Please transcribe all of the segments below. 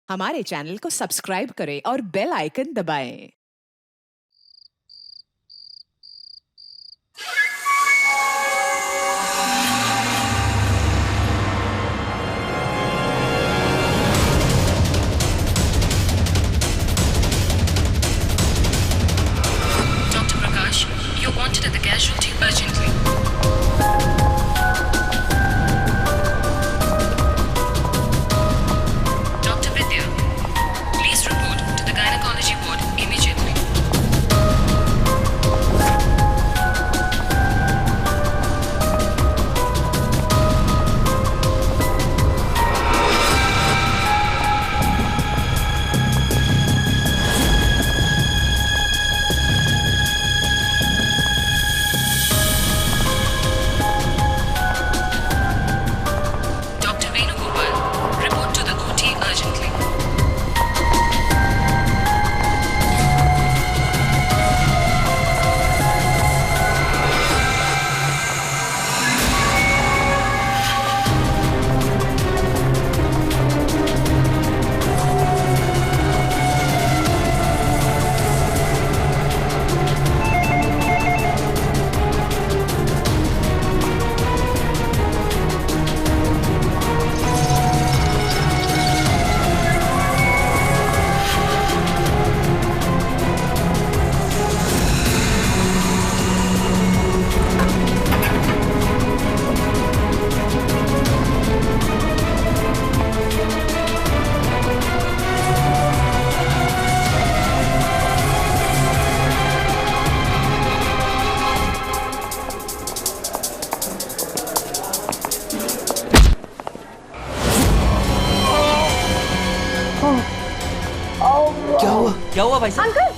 हमारे चैनल को सब्सक्राइब करें और बेल आइकन दबाएं। Dr. Prakash, you're wanted at the casualty urgently. Dr. Vidya, please report to the gynecology ward immediately. Dr. Venugopal, report to the OT urgently. क्या हुआ भाई साहब? Uncle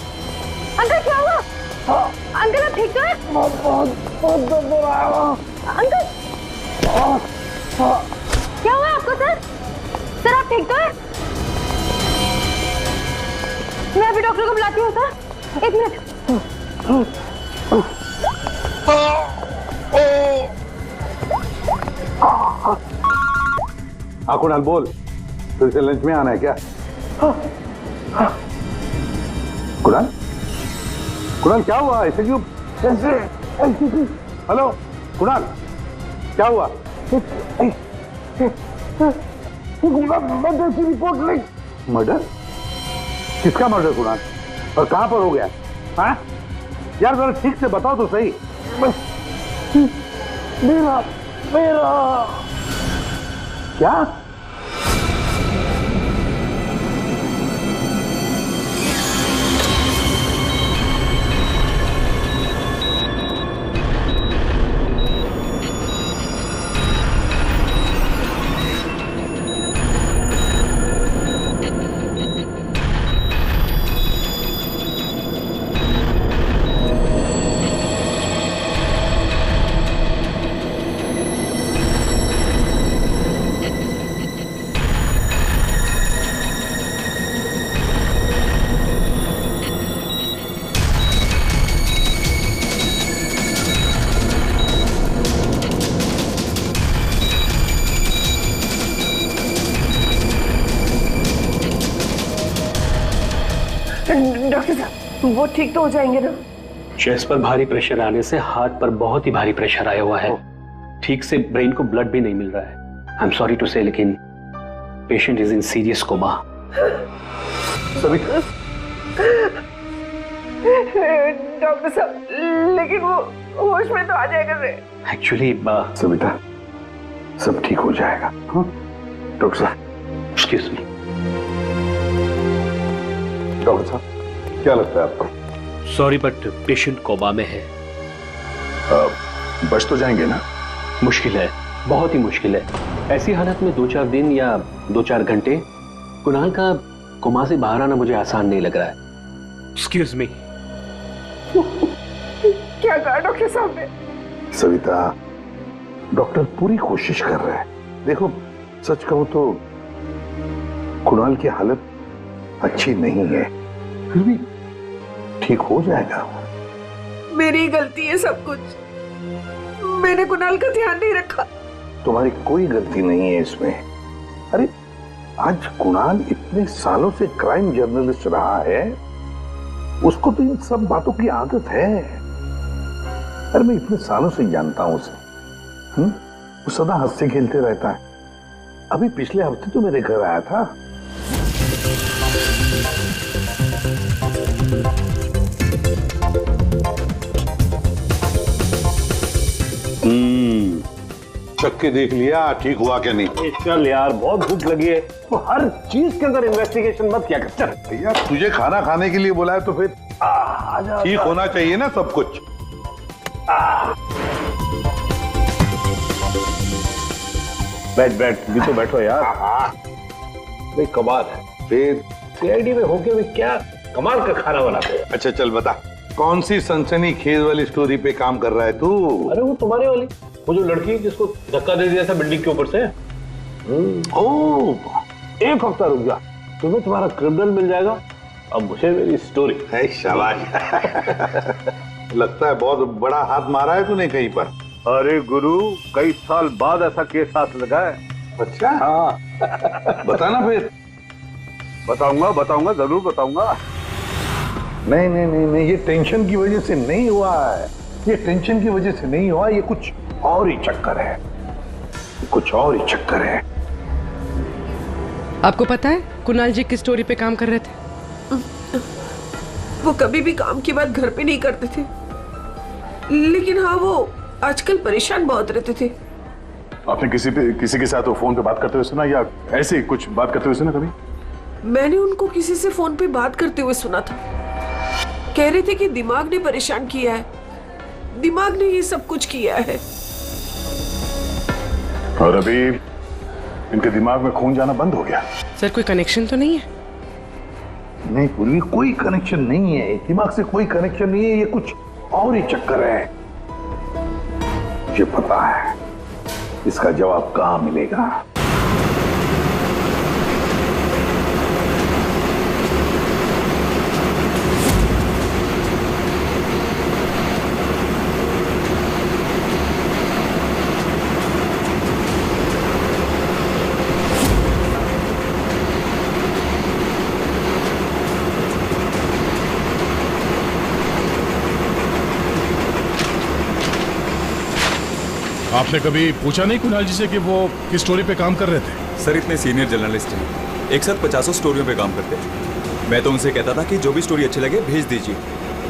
uncle क्या हुआ? अंकल आप ठीक तो है? बहुत दर्द हो रहा है अंकल। क्या हुआ आपको सर? सर आप ठीक तो है? मैं अभी डॉक्टर को बुलाती हूँ सर, एक मिनट। हाँ कुणाल बोल, फिर से लंच में आना है क्या? कुणाल कुणाल क्या हुआ? ऐसे क्यों? हेलो कुणाल क्या हुआ? मर्डर की रिपोर्ट लिख। मर्डर? किसका मर्डर कुणाल? और कहां पर हो गया? हाँ यार जरा ठीक से बताओ तो सही। मेरा मेरा क्या? डॉक्टर साहब वो ठीक तो हो जाएंगे ना? चेस्ट पर भारी प्रेशर आने से हार्ट पर बहुत ही भारी प्रेशर आया हुआ है। ठीक से ब्रेन को ब्लड भी नहीं मिल रहा है। I am sorry to say, लेकिन patient is in serious coma. Doctor साहब लेकिन वो होश में तो आ जाएगा रे। एक्चुअली सविता सब ठीक हो जाएगा। डॉक्टर साहब एक्सक्यूज मी। डॉक्टर साहब क्या लगता है आपको? सॉरी बट पेशेंट कोमा में है। बच तो जाएंगे ना? मुश्किल है, बहुत ही मुश्किल है। ऐसी हालत में 2-4 दिन या 2-4 घंटे कुणाल का कोमा से बाहर आना मुझे आसान नहीं लग रहा है। Excuse me. क्या कहा डॉक्टर साहब ने? सविता डॉक्टर पूरी कोशिश कर रहे हैं। देखो सच कहूं तो कुणाल की हालत अच्छी नहीं है, फिर भी ठीक हो जाएगा। मेरी गलती है सब कुछ, मैंने कुणाल का ध्यान नहीं रखा। तुम्हारी कोई गलती नहीं है इसमें। अरे आज कुणाल इतने सालों से क्राइम जर्नलिस्ट रहा है, उसको तो इन सब बातों की आदत है। अरे मैं इतने सालों से जानता हूं उसे। वो सदा हंसते खेलते रहता है। अभी पिछले हफ्ते तो मेरे घर आया था। चख के देख लिया ठीक हुआ क्या नहीं? चल यार, बहुत भूख लगी है, तो हर चीज के अंदर इन्वेस्टिगेशन मत किया कर। चल भैया, तुझे खाना खाने के लिए बुलाया तो फिर ठीक होना चाहिए ना सब कुछ। बैठ बैठ, भी तो बैठो यार। भाई कमाल है, फिर सीआईडी में होके भी क्या कमाल का खाना बनाते हो। अच्छा चल बता, कौन सी सनसनी खेज वाली स्टोरी पे काम कर रहा है तू? अरे वो तुम्हारे वाली, वो जो लड़की जिसको धक्का दे दिया था बिल्डिंग के ऊपर से। ओह, एक हफ्ता रुक जा, तुम्हें तुम्हारा क्रिमिनल मिल जाएगा, अब मुझे मेरी स्टोरी। है शाबाश। लगता है बहुत बड़ा हाथ मारा है तूने कहीं पर। अरे गुरु, कई साल बाद ऐसा केस हाथ लगा है। अच्छा हाँ, बताना फिर। बताऊंगा बताऊंगा, जरूर बताऊंगा। नहीं नहीं नहीं नहीं, ये टेंशन की वजह से नहीं हुआ है, ये टेंशन की वजह से नहीं हुआ, ये कुछ और ही चक्कर है, कुछ और ही चक्कर है। आपको पता है कुणाल जी किस स्टोरी पे काम कर रहे थे? वो कभी भी काम की बात घर पे नहीं करते थे, लेकिन हाँ वो आजकल परेशान बहुत रहते थे। आपने किसी के साथ वो फोन पे बात करते हुए सुना, या ऐसे ही कुछ बात करते हुए सुना कभी? मैंने उनको किसी से फोन पे बात करते हुए सुना था। कह रहे थे कि दिमाग ने परेशान किया है, दिमाग ने ये सब कुछ किया है। और अभी इनके दिमाग में खून जाना बंद हो गया। सर कोई कनेक्शन तो नहीं है? नहीं पूर्वी, कोई कनेक्शन नहीं है, दिमाग से कोई कनेक्शन नहीं है, ये कुछ और ही चक्कर है। मुझे पता है इसका जवाब कहां मिलेगा। आपने कभी पूछा नहीं कुणाल जी से कि वो किस स्टोरी पे काम कर रहे थे? सर इतने सीनियर जर्नलिस्ट हैं, एक साथ 50 स्टोरियों पे काम करते हैं। मैं तो उनसे कहता था कि जो भी स्टोरी अच्छी लगे भेज दीजिए,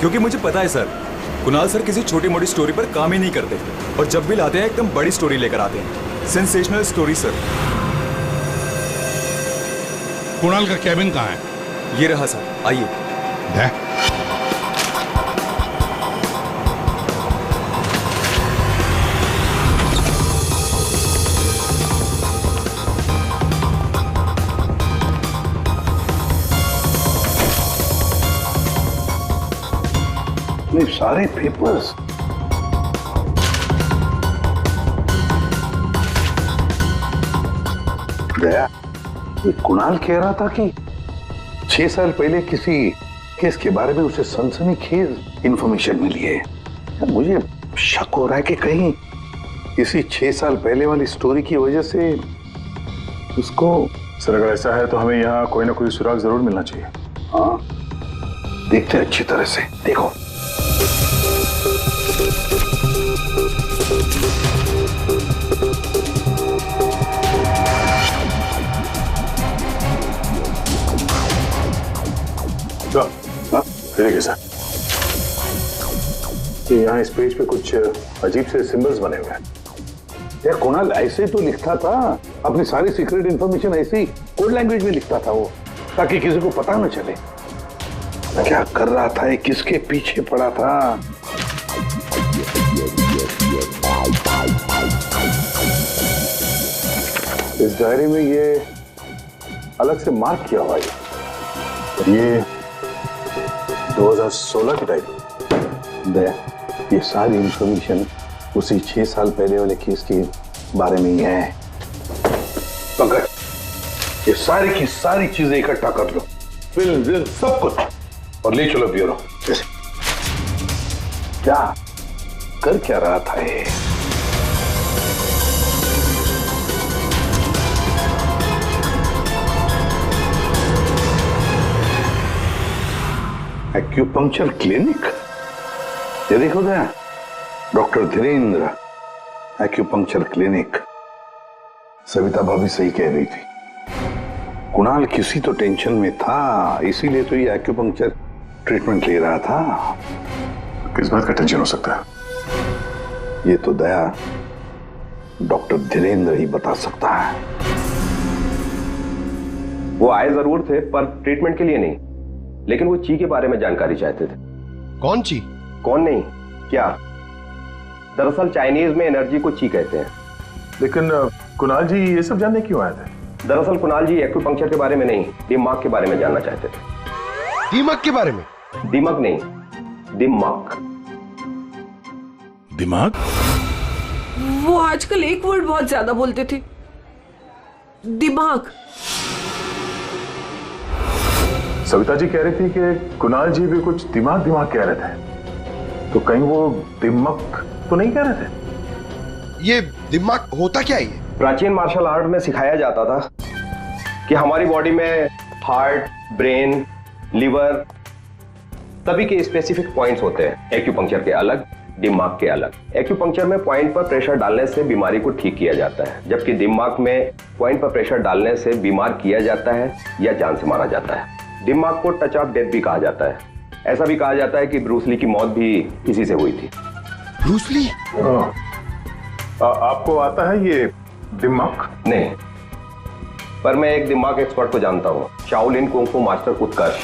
क्योंकि मुझे पता है सर, कुणाल सर किसी छोटी मोटी स्टोरी पर काम ही नहीं करते, और जब भी लाते हैं एकदम बड़ी स्टोरी लेकर आते हैं, सेंसेशनल स्टोरी सर। कुणाल का कैबिन कहाँ है? ये रहा सर, आइए। ये सारे पेपर्स गया। ये कुणाल कह रहा था कि 6 साल पहले किसी केस के बारे में उसे सनसनीखेज इंफॉर्मेशन मिली है। मुझे शक हो रहा है कि कहीं इसी 6 साल पहले वाली स्टोरी की वजह से उसको। सर अगर ऐसा है तो हमें यहाँ कोई ना कोई सुराग जरूर मिलना चाहिए। हाँ, देखते हैं अच्छी तरह से। देखो देखिए सर, यहाँ इस पेज पे कुछ अजीब से सिंबल्स बने हुए हैं। यार कुणाल ऐसे तो लिखता था, अपनी सारी सीक्रेट इंफॉर्मेशन ऐसे ही कोड लैंग्वेज में लिखता था वो, ताकि किसी को पता न चले क्या कर रहा था, किसके पीछे पड़ा था। इस डायरी में ये अलग से मार्क किया हुआ है, ये 2016 की डायरी। ये सारी इंफॉर्मेशन उसी 6 साल पहले वाले केस के बारे में ही है। पंकज, ये सारी की सारी चीजें इकट्ठा कर लो, फिल्म सब कुछ, और ले चलो ब्यूरो। क्या कर क्या रहा था ये? Acupuncture clinic? ये देखो ना, doctor Dhirendra acupuncture clinic. Savita भाभी सही कह रही थी, कुणाल किसी तो टेंशन में था, इसीलिए तो ये एक्यूपंक्चर ट्रीटमेंट ले रहा था। किस बात का टेंशन हो सकता है? ये तो दया डॉक्टर धीरेन्द्र ही बता सकता है। वो आए जरूर थे पर ट्रीटमेंट के लिए नहीं, लेकिन वो ची के बारे में जानकारी चाहते थे। कौन ची? कौन नहीं, क्या? दरअसल चाइनीज में एनर्जी को ची कहते हैं। लेकिन कुणाल जी ये सब जानने क्यों आए थे? दरअसल कुणाल जी एक्यूपंक्चर के बारे में नहीं, दिमाग के बारे में जानना चाहते थे। दिमाग के बारे में? दिमाग नहीं, दिमाग। दिमाग? वो आजकल एक वर्ड बहुत ज्यादा बोलते थे, दिमाग। सविता जी कह रही थी कि कुणाल जी भी कुछ दिमाग दिमाग कह रहे थे, तो कहीं वो दिमाग तो नहीं कह रहे थे? ये दिमाग होता क्या है? प्राचीन मार्शल आर्ट में सिखाया जाता था कि हमारी बॉडी में हार्ट, ब्रेन, लिवर सभी के स्पेसिफिक पॉइंट्स होते हैं। एक्यूपंक्चर के अलग, दिमाग के अलग। एक्यूपंक्चर में पॉइंट पर प्रेशर डालने से बीमारी को ठीक किया जाता है, जबकि दिमाग में पॉइंट पर प्रेशर डालने से बीमार किया जाता है या जान से मारा जाता है। दिमाग को टच ऑफ डेथ भी कहा जाता है। ऐसा भी कहा जाता है कि ब्रूस ली की मौत भी इसी से हुई थी। Bruce Lee? आपको आता है ये दिमाग? नहीं, पर मैं एक दिमाग एक्सपर्ट को जानता हूँ, शाओलिन कुंग-फू मास्टर उत्कर्ष।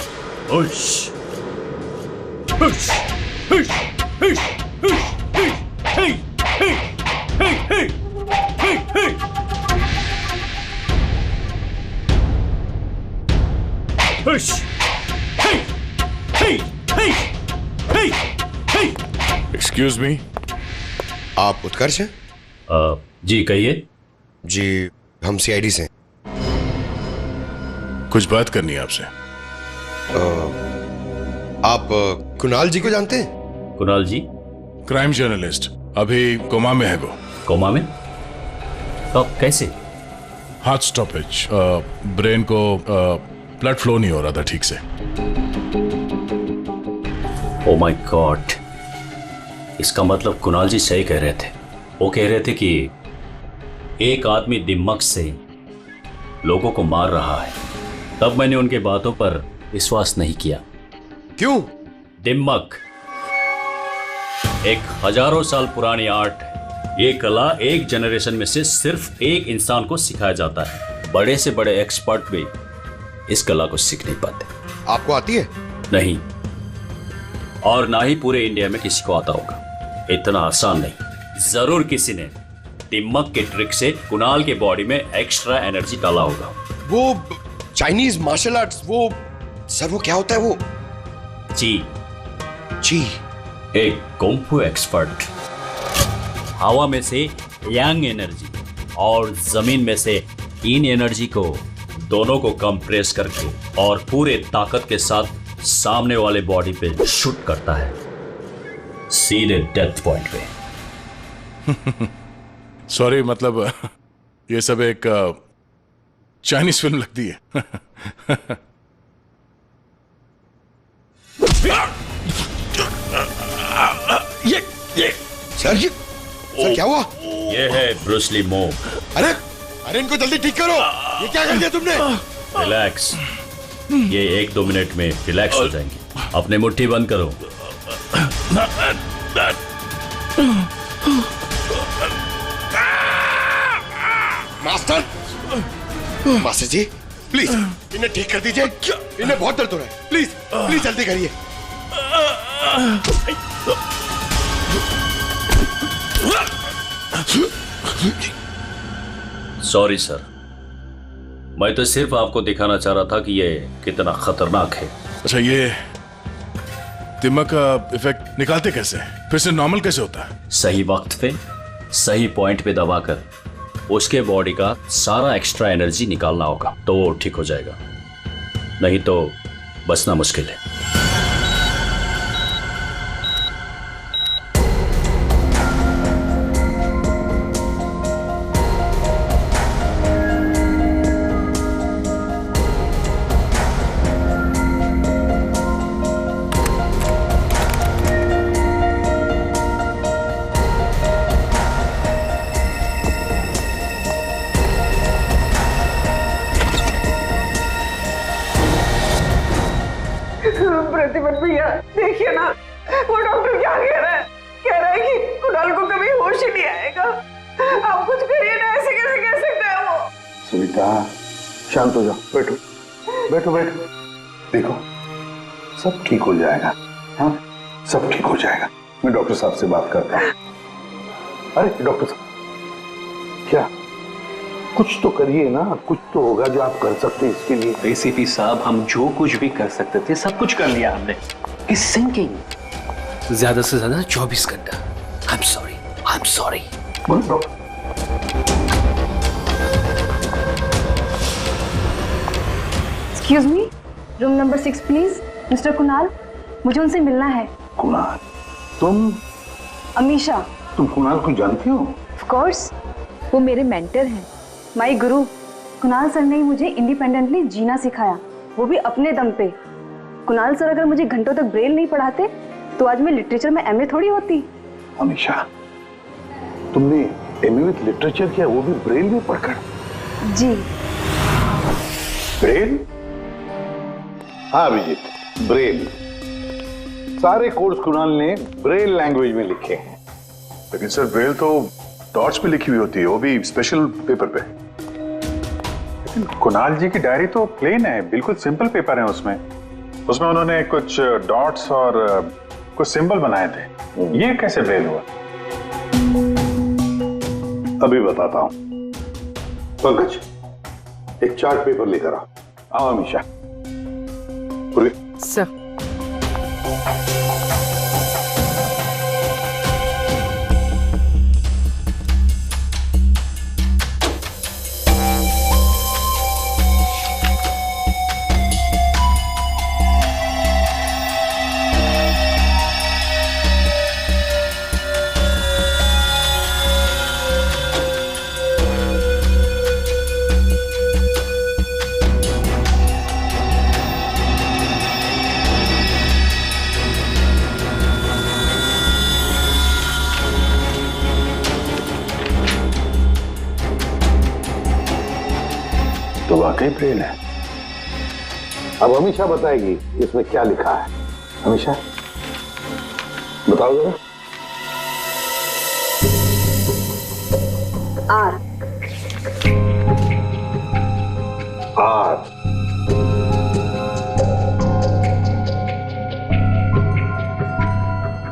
एक्सक्यूज मी, आप उत्कर्ष हैं? जी कहिए। जी हम सीआईडी से हैं। कुछ बात करनी है आपसे। आप कुणाल जी को जानते हैं? कुणाल जी? क्राइम जर्नलिस्ट, अभी कोमा में है वो। कोमा में? कब, कैसे? हार्ट स्टॉपेज, ब्रेन को ब्लड फ्लो नहीं हो रहा था ठीक से। ओ माय गॉड, इसका मतलब कुणाल जी सही कह रहे थे। वो कह रहे थे कि एक आदमी दिमाग से लोगों को मार रहा है। तब मैंने उनके बातों पर विश्वास नहीं किया। क्यों? दिमाग एक हजारों साल पुरानी आर्ट है। ये कला एक जनरेशन में से सिर्फ एक इंसान को सिखाया जाता है। बड़े से बड़े एक्सपर्ट भी इस कला को सीख नहीं पाते। आपको आती है? नहीं, और ना ही पूरे इंडिया में किसी को आता होगा। इतना आसान नहीं। जरूर किसी ने दिमाग के ट्रिक से कुणाल के बॉडी में एक्स्ट्रा एनर्जी डाला होगा। वो चाइनीज मार्शल आर्ट्स, वो सर वो क्या होता है वो? जी जी, एक कुंग-फू एक्सपर्ट हवा में से यांग एनर्जी और जमीन में से इन एनर्जी को दोनों को कंप्रेस करके और पूरे ताकत के साथ सामने वाले बॉडी पे शूट करता है, सीधे डेथ पॉइंट पे। सॉरी, मतलब ये सब एक चाइनीज फिल्म लगती है। ये सर जी, सर क्या हुआ? ये है ब्रूस ली मूव। अरे अरे इनको जल्दी ठीक करो। ये क्या कर दिया तुमने? रिलैक्स, ये 1-2 मिनट में रिलैक्स हो जाएंगे। अपने मुट्ठी बंद करो। मास्टर, मास्टर जी प्लीज इन्हें ठीक कर दीजिए। इन्हें बहुत दर्द हो रहा है। प्लीज प्लीज जल्दी करिए। सॉरी सर, मैं तो सिर्फ आपको दिखाना चाह रहा था कि ये कितना खतरनाक है। अच्छा, ये दिमाग का इफेक्ट निकालते कैसे? फिर से नॉर्मल कैसे होता है? सही वक्त पे सही पॉइंट पे दबाकर उसके बॉडी का सारा एक्स्ट्रा एनर्जी निकालना होगा, तो वो ठीक हो जाएगा। नहीं तो बचना मुश्किल है। प्रतिपन भैया देखिए ना, वो डॉक्टर क्या कह रहा है कि कुणाल को कभी होश ही नहीं आएगा। आप कुछ करिए ना, ऐसे कैसे कह सकता है वो? सविता शांत हो जाओ, बैठो बैठो बैठो। देखो सब ठीक हो जाएगा, हाँ सब ठीक हो जाएगा। मैं डॉक्टर साहब से बात करता हूँ। अरे डॉक्टर साहब क्या, कुछ तो करिए ना, कुछ तो होगा जो आप कर सकते हैं इसके लिए। एसीपी साहब, हम जो कुछ भी कर सकते थे सब कुछ कर लिया हमने। इस सिंकिंग ज्यादा से ज्यादा 24 घंटा। I am sorry. Excuse me, room number 6 please. Mister Kunal, मुझे उनसे मिलना है। कुणाल? तुम? अमीशा। तुम कुणाल को जानती हो? ऑफ कोर्स, वो मेरे मेंटर हैं, माय गुरु। कुणाल सर ने मुझे इंडिपेंडेंटली जीना सिखाया, वो भी अपने दम पे। कुणाल सर अगर मुझे घंटों तक ब्रेल नहीं पढ़ाते तो आज मैं लिटरेचर में एमए थोड़ी होती। अमीशा, तुमने एमए विद लिटरेचर किया, वो भी ब्रेल में पढ़कर? जी। ब्रेल? हाँ अभिजीत, ब्रेल। सारे कोर्स कुणाल ने ब्रेल लैंग्वेज में लिखे हैं। लेकिन सर ब्रेल तो डॉट्स पे लिखी हुई होती है, वो भी स्पेशल पेपर पे। लेकिन कुणाल जी की डायरी तो प्लेन है, बिल्कुल सिंपल पेपर है। उसमें उन्होंने कुछ डॉट्स और कुछ सिंबल बनाए थे। ये कैसे ब्रेल हुआ? अभी बताता हूं। पंकज, एक चार्ट पेपर लेकर आओ अमीशा। सर। तो वाकई ब्रेल है। अब अमीशा बताएगी इसमें क्या लिखा है। अमीशा बताओ जरा। R. R.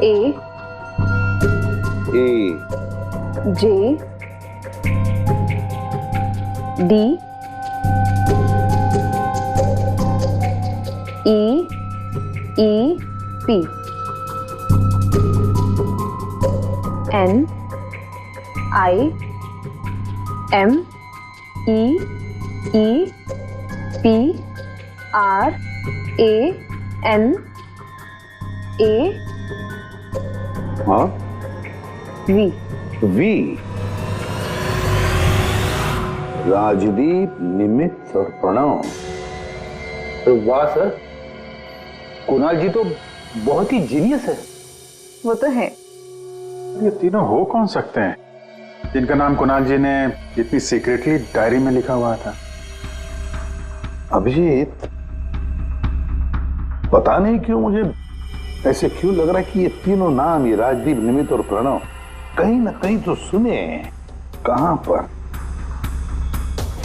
A. A. J. D. E P. N I M E P R A N A हाँ वी। वी। राजदीप, निमित और प्रणव। वाह सर, कुणाल जी तो बहुत ही जीनियस है। वो तो है। ये तीनों हो कौन सकते हैं जिनका नाम कुणाल जी ने इतनी सीक्रेटली डायरी में लिखा हुआ था? अभिजीत, पता नहीं क्यों मुझे ऐसे क्यों लग रहा है कि ये तीनों नाम, ये राजदीप, निमित और प्रणव, कहीं ना कहीं तो सुने हैं। कहां पर?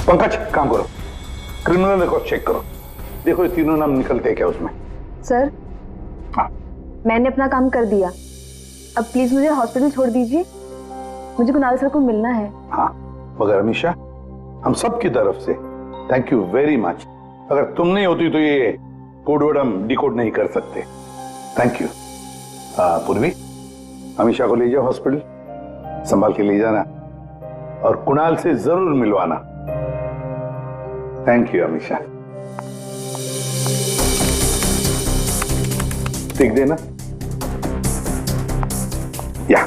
पंकज काम करो, क्रिमिनल रिकॉर्ड चेक करो, देखो ये तीनों नाम निकलते हैं क्या उसमें। सर, मैंने अपना काम कर दिया, अब प्लीज मुझे हॉस्पिटल छोड़ दीजिए, मुझे कुणाल सर को मिलना है। हाँ, मगर अमीशा, हम सब की तरफ से थैंक यू वेरी मच। अगर तुम नहीं होती तो ये कोड वर्ड हम डिकोड नहीं कर सकते। Thank you. पूर्वी, अमीशा को ले जाओ हॉस्पिटल, संभाल के ले जाना और कुणाल से जरूर मिलवाना। Thank you Amisha. देख देना या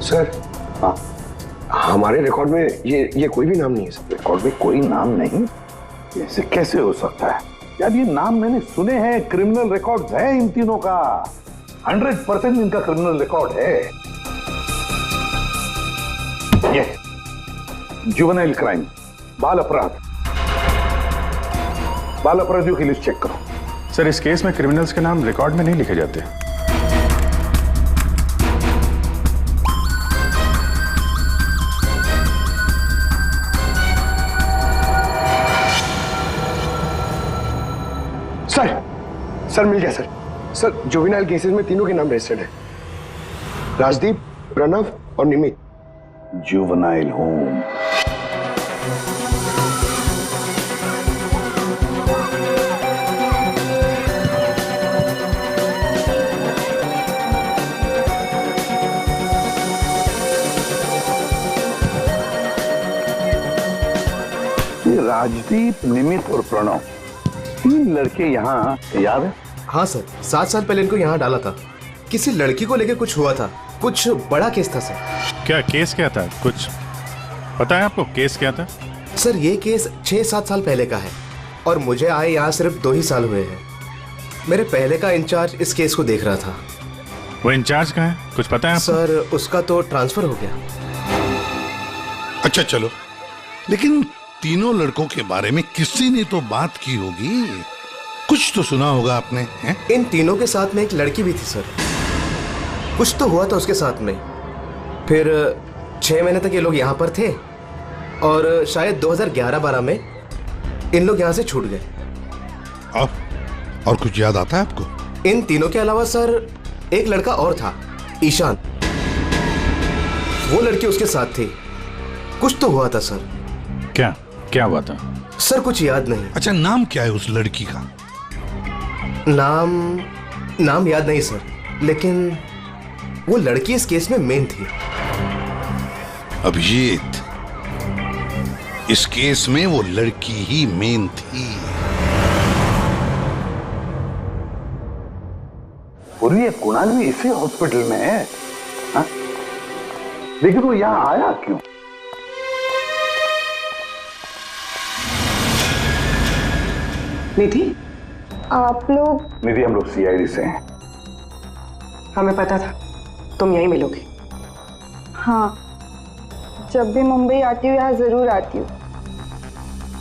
सर। हाँ, हमारे रिकॉर्ड में ये कोई भी नाम नहीं है सर। रिकॉर्ड में कोई नाम नहीं? ऐसे कैसे हो सकता है? यार ये नाम मैंने सुने हैं, क्रिमिनल रिकॉर्ड है इन तीनों का, 100% इनका क्रिमिनल रिकॉर्ड है। ये जुवेनाइल क्राइम, बाल अपराध, बाल अपराधियों की लिस्ट चेक करो। सर इस केस में क्रिमिनल्स के नाम रिकॉर्ड में नहीं लिखे जाते। सर मिल गया सर। सर जुवेनाइल केसेस में तीनों के नाम रजिस्टर्ड है, राजदीप, प्रणव और निमित। Juvenile home. राजदीप, निमित और प्रणव, 3 लड़के यहाँ याद है? हाँ सर, 7 साल पहले इनको यहाँ डाला था। किसी लड़की को लेके कुछ हुआ था, कुछ बड़ा केस था सर। क्या केस क्या था, कुछ पता है आपको? केस क्या था? सर ये केस 6-7 साल पहले का है और मुझे आए यहाँ सिर्फ 2 ही साल हुए हैं। मेरे पहले का इंचार्ज इस केस को देख रहा था। वो इंचार्ज कहाँ है, कुछ पता है आपको? सर उसका तो ट्रांसफर हो गया। अच्छा चलो, लेकिन तीनों लड़कों के बारे में किसी ने तो बात की होगी, कुछ तो सुना होगा आपने, हैं? इन तीनों के साथ में एक लड़की भी थी सर, कुछ तो हुआ था उसके साथ में। फिर 6 महीने तक ये लोग यहाँ पर थे और शायद 2011-12 में इन लोग यहाँ से छूट गए। और कुछ याद आता है आपको? इन तीनों के अलावा सर एक लड़का और था, ईशान। वो लड़की उसके साथ थी, कुछ तो हुआ था सर। क्या हुआ था सर? कुछ याद नहीं। अच्छा नाम क्या है उस लड़की का? नाम याद नहीं सर, लेकिन वो लड़की इस केस में मेन थी। अभिजीत, इस केस में वो लड़की ही मेन थी। और ये कुणाल भी इसी हॉस्पिटल में है, हा? लेकिन वो यहां आया क्यों? निधि, आप लोग? निधि, हम लोग सीआईडी से हैं। हमें पता था तुम यहीं मिलोगे। हाँ, जब भी मुंबई आती हूँ यहाँ जरूर आती हूँ,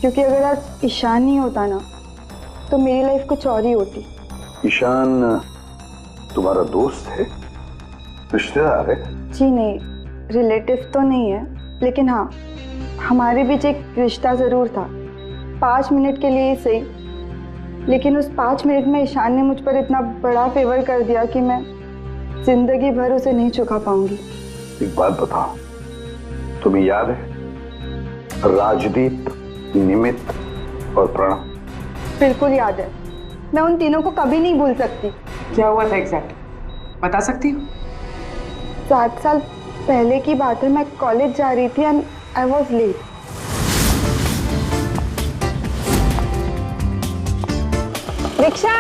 क्योंकि अगर आज ईशान नहीं होता ना तो मेरी लाइफ कुछ और ही होती। ईशान तुम्हारा दोस्त है, रिश्तेदार है? जी नहीं, रिलेटिव तो नहीं है, लेकिन हाँ हमारे बीच एक रिश्ता जरूर था, 5 मिनट के लिए ही सही। लेकिन उस 5 मिनट में ईशान ने मुझ पर इतना बड़ा फेवर कर दिया कि मैं जिंदगी भर उसे नहीं चुका पाऊंगी। एक बात बताओ, तुम्हें याद है राजदीप, निमित और प्रणव? बिल्कुल याद है, मैं उन तीनों को कभी नहीं भूल सकती। क्या हुआ था एग्जैक्ट बता सकती हो? 7 साल पहले की बात है, मैं कॉलेज जा रही थी and I was late. Rickshaw,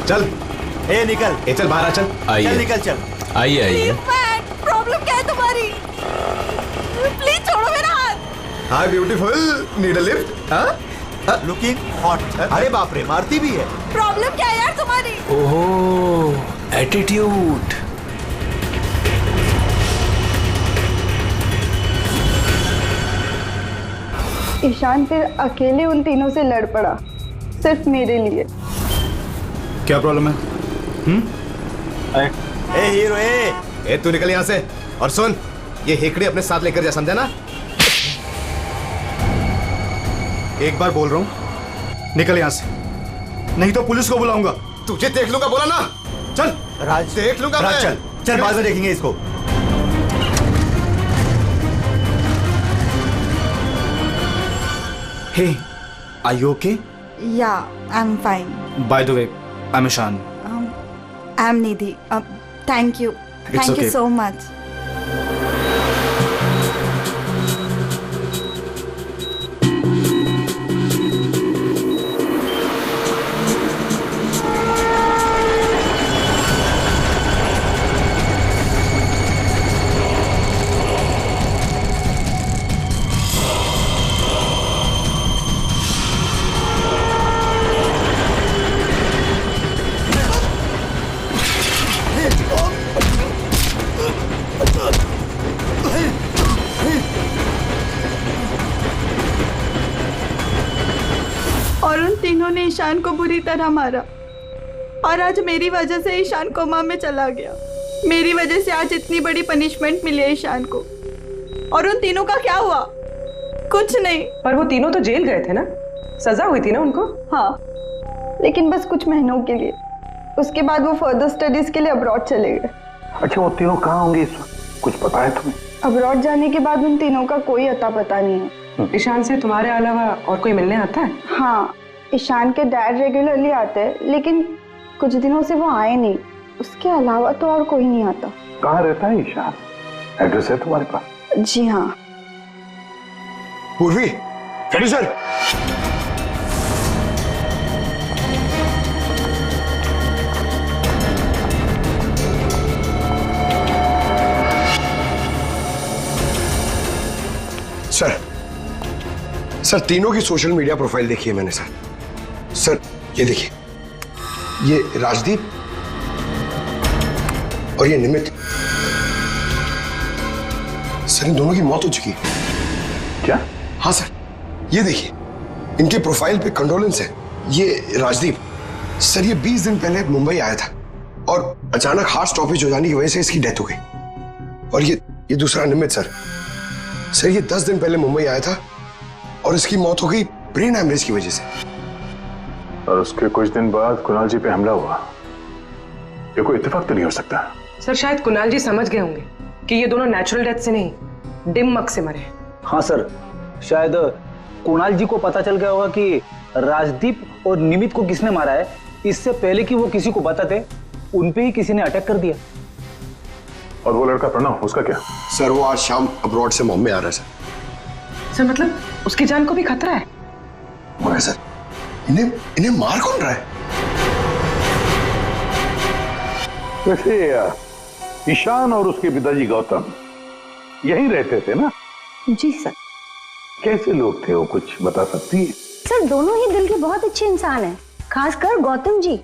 चल निकल, चल बाहर आ, चल चल निकल, चल। आइए प्रॉब्लम क्या है तुम्हारी? प्लीज छोड़ो मेरा हाथ। हाय ब्यूटीफुल, नीड अ लिफ्ट? हाँ, लुकिंग हॉट। अरे बाप रे, मारती भी है। प्रॉब्लम क्या है यार तुम्हारी? ओहो, एटीट्यूड। ईशान फिर अकेले उन तीनों से लड़ पड़ा, सिर्फ मेरे लिए। क्या प्रॉब्लम है? ए हीरो, ए तू निकल यहाँ से। और सुन, ये हेकड़ी अपने साथ लेकर जा, समझा ना? एक बार बोल रहा हूँ, निकल यहाँ से, नहीं तो पुलिस को बुलाऊंगा। तुझे देख लूंगा, बोला ना? चल राज, देख लूंगा। राज, चल चल, बाद में देखेंगे इसको। Hey, are you okay? Yeah, I'm fine. By the way, I'm Ishan. I'm Nidhi. Thank you. Thank you okay. so much. और उन तीनों ने ईशान को बुरी तरह मारा और आज मेरी वजह से ईशान कोमा में चला गया। मेरी वजह से आज इतनी बड़ी पनिशमेंट मिली है ईशान को। और उन तीनों का क्या हुआ? कुछ नहीं। पर वो तीनों तो जेल गए थे ना, सजा हुई थी ना उनको? हाँ, लेकिन बस कुछ महीनों के लिए। उसके बाद वो फर्दर स्टडीज के लिए अब्रॉड चले गए। अच्छा, वो तीनों कहाँ होंगे इस वक्त? कुछ पता है तुम्हें? अब्रॉड जाने के बाद उन तीनों का कोई अता पता नहीं है। ईशान से तुम्हारे अलावा और कोई मिलने आता है? हाँ, ईशान के डैड रेगुलरली आते हैं, लेकिन कुछ दिनों से वो आए नहीं। उसके अलावा तो और कोई नहीं आता। कहाँ रहता है ईशान? एड्रेस है तुम्हारे पास? जी हाँ। पूर्वी, सर। सर, तीनों की सोशल मीडिया प्रोफाइल देखी है मैंने सर, ये देखिए, ये राजदीप और ये निमित। सर, इन दोनों की मौत हो चुकी है। क्या? हाँ सर, ये देखिए, इनके प्रोफाइल पे कंडोलेंस है। ये राजदीप सर, ये 20 दिन पहले मुंबई आया था और अचानक हार्ट स्टॉपेज हो जाने की वजह से इसकी डेथ हो गई। और ये दूसरा निमित सर, ये 10 दिन पहले मुंबई आया था और इसकी मौत हो गई ब्रेन हैमरेज की वजह से। और उसके कुछ दिन बाद कुणाल जी पे हमला हुआ। ये कोई इत्तेफाक तो नहीं हो सकता। सर, शायद कुणाल जी समझ गए होंगे कि ये दोनों नेचुरल डेथ से नहीं, दिमाग से मरे। हाँ सर, शायद कुणाल जी को पता चल गया होगा कि राजदीप और निमित को किसने मारा है। इससे पहले कि वो किसी को बताते, उन पे ही किसी ने अटैक कर दिया। और वो लड़का प्रणव, उसका क्या? सर, वो आज शाम अब्रॉड से बॉम्बे आ रहा है सर। सर, मतलब उसकी जान को भी खतरा है? मगर सर, इन्हें मार कौन रहा है? वैसे ईशान और उसके पिताजी गौतम यहीं रहते थे ना? जी सर। कैसे लोग थे वो, कुछ बता सकती है? सर, दोनों ही दिल के बहुत अच्छे इंसान हैं, खासकर गौतम जी।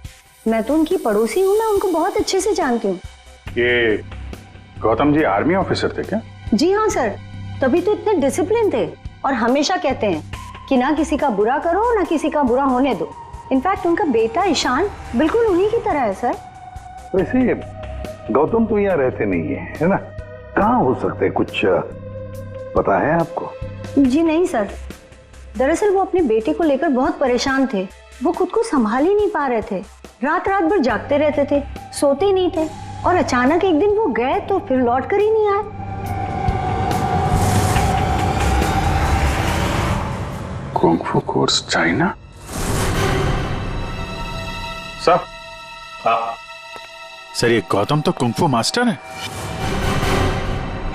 मैं तो उनकी पड़ोसी हूँ, मैं उनको बहुत अच्छे से जानती हूँ। ये गौतम जी आर्मी ऑफिसर थे क्या? जी हाँ सर, तभी तो इतने डिसिप्लिन थे और हमेशा कहते हैं कि ना किसी का बुरा करो ना किसी का बुरा होने दो। इनफैक्ट उनका बेटा ईशान बिल्कुल उन्हीं की तरह है सर। वैसे गौतम तो यहाँ रहते नहीं है ना? कहाँ हो सकते, कुछ पता है आपको? जी नहीं सर, दरअसल वो अपने बेटे को लेकर बहुत परेशान थे। वो खुद को संभाल ही नहीं पा रहे थे, रात रात भर जागते रहते थे, सोते नहीं थे। और अचानक एक दिन वो गए तो फिर लौट कर ही नहीं आए। Kung fu course China? सर, हाँ सर, ये गौतम तो कुंग-फू मास्टर है।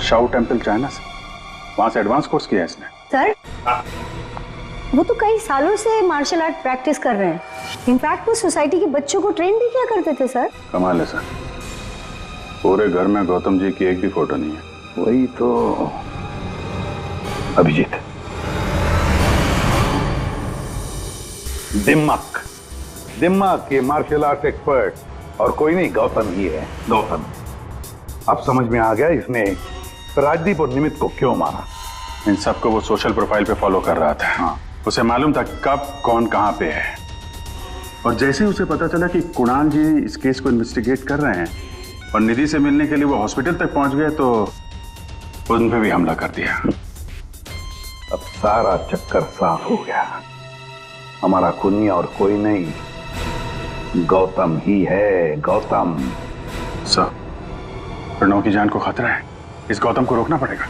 शाओ टेम्पल चाइना से, वहां से एडवांस कोर्स किया है इसने। सर, वो तो कई सालों से मार्शल आर्ट प्रैक्टिस कर रहे हैं। इनफैक्ट वो सोसाइटी के बच्चों को ट्रेन भी किया करते थे सर। कमाल है सर, पूरे घर में गौतम जी की एक भी फोटो नहीं है। वही तो। अभिजीत, दिमाग के मार्शल आर्ट एक्सपर्ट और कोई नहीं, गौतम ही है। गौतम, अब समझ में आ गया इसने राजदीप और निमित को क्यों मारा। इन सबको वो सोशल प्रोफाइल पे फॉलो कर रहा था। हाँ। उसे मालूम था कब कौन कहां पे है। और जैसे ही उसे पता चला कि कुणाल जी इस केस को इन्वेस्टिगेट कर रहे हैं और निधि से मिलने के लिए वो हॉस्पिटल तक पहुंच गए, तो उन पे भी हमला कर दिया। अब सारा चक्कर साफ हो गया। हमारा खूनी और कोई नहीं, गौतम ही है। गौतम। सर, प्रणव की जान को खतरा है, इस गौतम को रोकना पड़ेगा।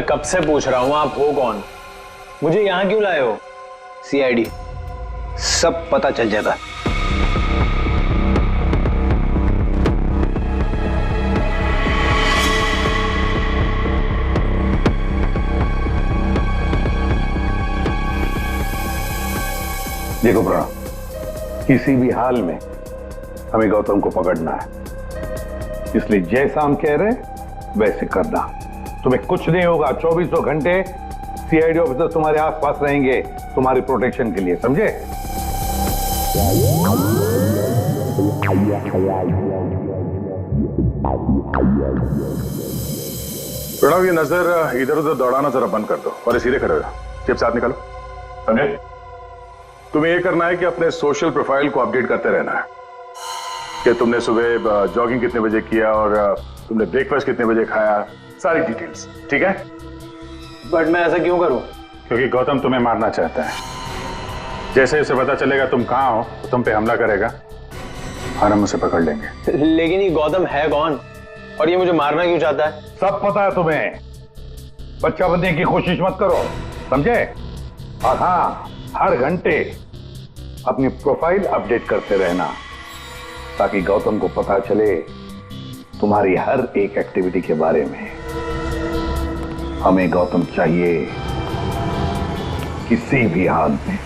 मैं कब से पूछ रहा हूं आप हो कौन, मुझे यहां क्यों लाए हो? सीआईडी, सब पता चल जाता। देखो प्रणव, किसी भी हाल में हमें गौतम को पकड़ना है, इसलिए जैसा हम कह रहे वैसे करना। तुम्हें कुछ नहीं होगा, 24 घंटे सीआईडी ऑफिसर तुम्हारे आसपास रहेंगे तुम्हारी प्रोटेक्शन के लिए, समझे? प्रणव, ये नजर इधर उधर दौड़ाना जरा बंद कर दो और सीधे खड़े हो जाओ। जेब से हाथ निकालो, समझे? तुम्हें ये करना है कि अपने सोशल प्रोफाइल को अपडेट करते रहना है कि तुमने सुबह जॉगिंग कितने बजे किया और तुमने ब्रेकफास्ट कितने बजे खाया, सारी डिटेल्स, ठीक है? बट मैं ऐसा क्यों करूं? क्योंकि गौतम तुम्हें मारना चाहता है। जैसे उसे पता चलेगा तुम कहां हो तो तुम पे हमला करेगा और हम उसे पकड़ लेंगे। लेकिन ये गौतम है कौन और ये मुझे मारना क्यों चाहता है? सब पता है तुम्हें, बच्चा बनने की कोशिश मत करो, समझे? और हाँ, हर घंटे अपनी प्रोफाइल अपडेट करते रहना ताकि गौतम को पता चले तुम्हारी हर एक एक्टिविटी के बारे में। हमें गौतम चाहिए किसी भी हाल में।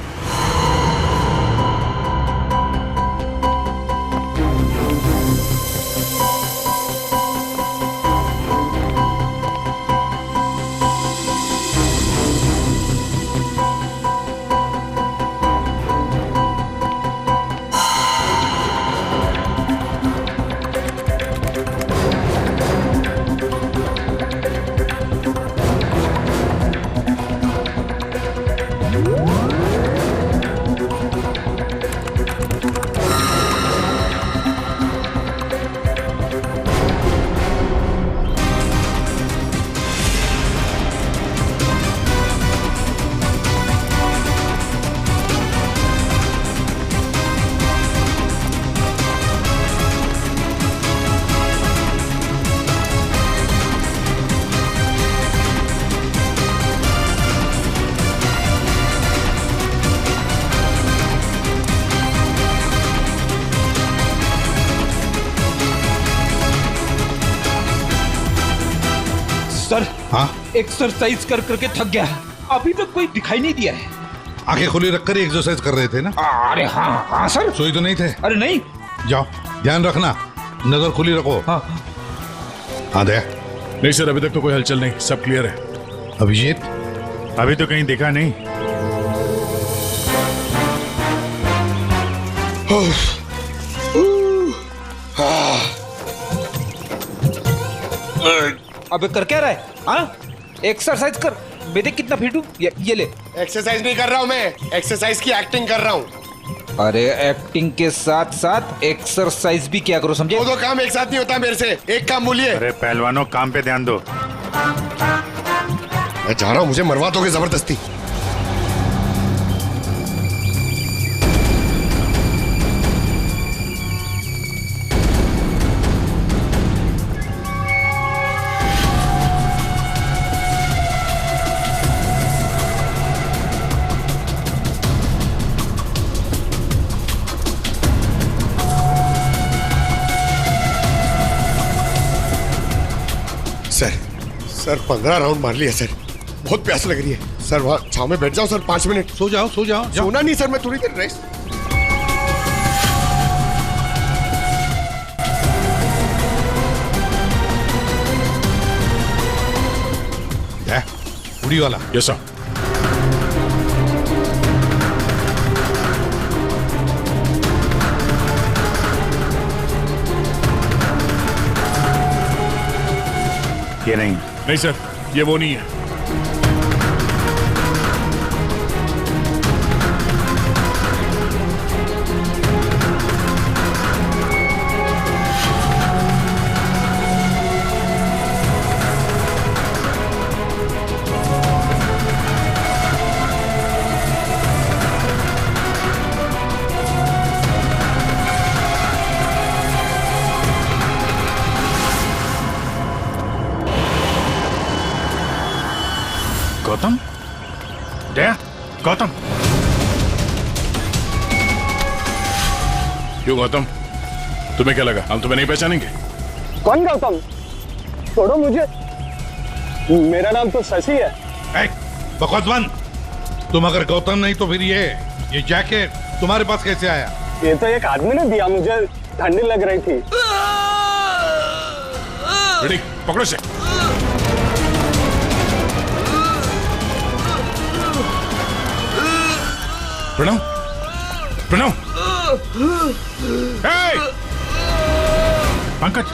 सर, हाँ? एक्सरसाइज कर करके थक गया, अभी तक कोई दिखाई नहीं दिया है। आंखें खुली रखकर एक्सरसाइज कर रहे थे ना? अरे हाँ हाँ सर। सोई तो नहीं थे? अरे नहीं। जाओ, ध्यान रखना, नजर खुली रखो। हाँ दया। नहीं सर, अभी तक तो कोई हलचल नहीं, सब क्लियर है। अभिजीत? अभी तो कहीं दिखा नहीं। अबे कर क्या रहा है? हाँ, एक्सरसाइज कर। मैं देख कितना फिट हूँ। ये ले। एक्सरसाइज नहीं कर रहा हूँ मैं, एक्सरसाइज की एक्टिंग कर रहा हूँ। अरे एक्टिंग के साथ साथ एक्सरसाइज भी क्या करो, समझे? दो काम एक साथ नहीं होता मेरे से, एक काम बोलिए। अरे पहलवानों, काम पे ध्यान दो। मैं जा रहा हूँ, मुझे मरवा दोगे जबरदस्ती। सर 15 राउंड मार लिया सर, बहुत प्यास लग रही है सर। वहाँ छाव में बैठ जाओ सर, 5 मिनट। सो जाओ। सोना नहीं सर, मैं थोड़ी देर रेस्ट। उड़ी वाला। Yes sir. ये नहीं सर, ये वो नहीं है। गौतम, क्यों गौतम, तुम्हें क्या लगा हम तुम्हें नहीं पहचानेंगे? कौन गौतम? छोड़ो मुझे, मेरा नाम तो शशि है। बकवास बंद। तुम अगर गौतम नहीं तो फिर ये जैकेट तुम्हारे पास कैसे आया? ये तो एक आदमी ने दिया, मुझे ठंडी लग रही थी। रेडी, पकड़ो से। प्रणव, प्रणव, पंकज,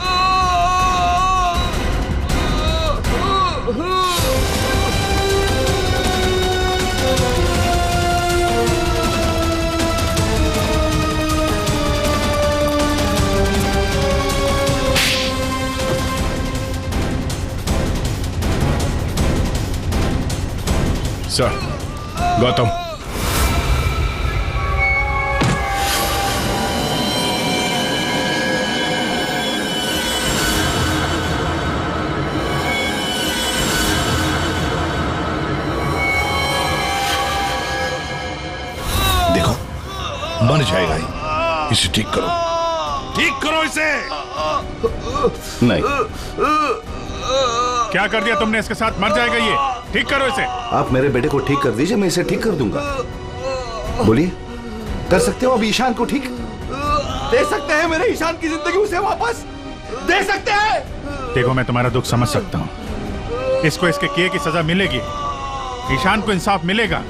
सर, गौतम, देखो मर जाएगा ही, इसे ठीक करो, ठीक करो इसे। नहीं, क्या कर दिया तुमने इसके साथ? मर जाएगा ये, ठीक करो इसे। आप मेरे बेटे को ठीक कर दीजिए, मैं इसे ठीक कर दूंगा। बोलिए, कर सकते हो अब ईशान को ठीक? दे सकते हैं मेरे ईशान की जिंदगी उसे वापस? दे सकते हैं? देखो, मैं तुम्हारा दुख समझ सकता हूँ, इसको इसके किए की सजा मिलेगी, ईशान को इंसाफ मिलेगा,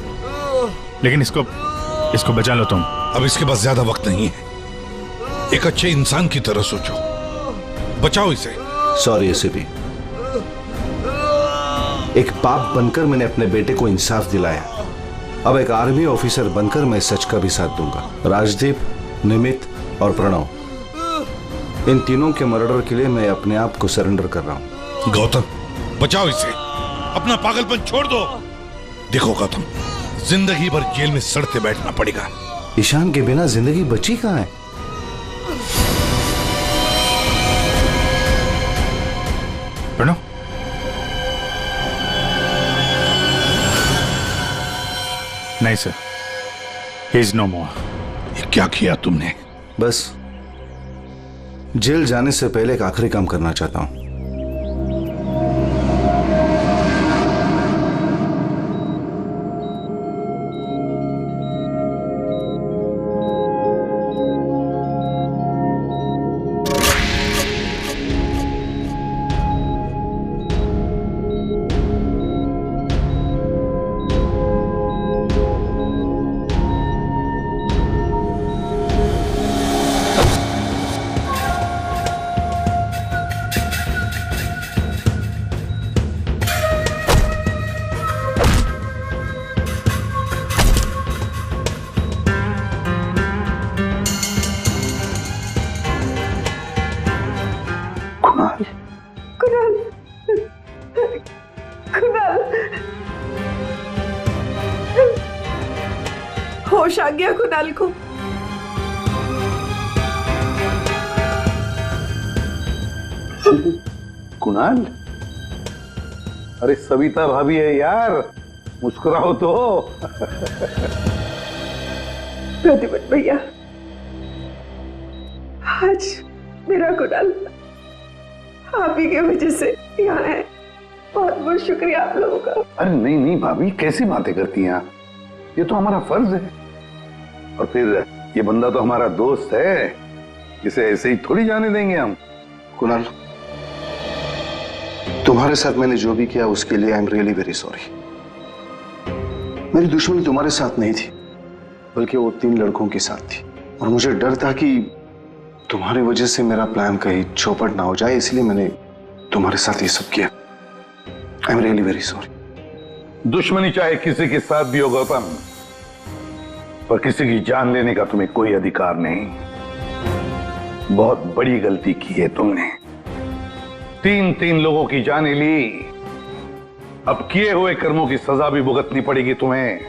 लेकिन इसको बचा लो तुम। अब इसके पास ज्यादा वक्त नहीं है, एक अच्छे इंसान की तरह सोचो, बचाओ इसे। सॉरी एसीपी, एक बाप बनकर मैंने अपने बेटे को इंसाफ दिलाया, अब एक आर्मी ऑफिसर बनकर मैं सच का भी साथ दूंगा। राजदीप, निमित और प्रणव, इन तीनों के मर्डर के लिए मैं अपने आप को सरेंडर कर रहा हूं। गौतम, बचाओ इसे, अपना पागलपन छोड़ दो। देखो गौतम, जिंदगी भर जेल में सड़ते बैठना पड़ेगा। ईशान के बिना जिंदगी बची कहां है? प्रणव, नहीं सर, ही इज नो मोर। ये क्या किया तुमने? बस जेल जाने से पहले एक आखिरी काम करना चाहता हूं। होश आ गया कुणाल को। कुणाल, अरे सविता भाभी है यार, मुस्कुराओ तो। प्रतिपत भैया, आज मेरा कुणाल आप ही की वजह से यहाँ है। बहुत बहुत शुक्रिया आप लोगों का। अरे नहीं नहीं भाभी, कैसी बातें करती हैं आप? ये तो हमारा फर्ज है, और फिर ये बंदा तो हमारा दोस्त है, इसे ऐसे ही थोड़ी जाने देंगे हम। कुणाल, तुम्हारे साथ मैंने जो भी किया उसके लिए I am really very sorry. मेरी दुश्मनी तुम्हारे साथ नहीं थी, बल्कि वो 3 लड़कों के साथ थी, और मुझे डर था कि तुम्हारी वजह से मेरा प्लान कहीं चौपट ना हो जाए, इसलिए मैंने तुम्हारे साथ ये सब किया। I am really very sorry. दुश्मनी चाहे किसी के साथ भी हो गौतम, पर किसी की जान लेने का तुम्हें कोई अधिकार नहीं। बहुत बड़ी गलती की है तुमने, 3 लोगों की जानें ली, अब किए हुए कर्मों की सजा भी भुगतनी पड़ेगी तुम्हें,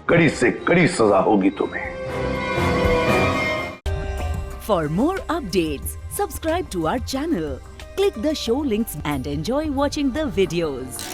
कड़ी से कड़ी सजा होगी तुम्हें। For more updates, subscribe to our channel, click the show links and enjoy watching the videos.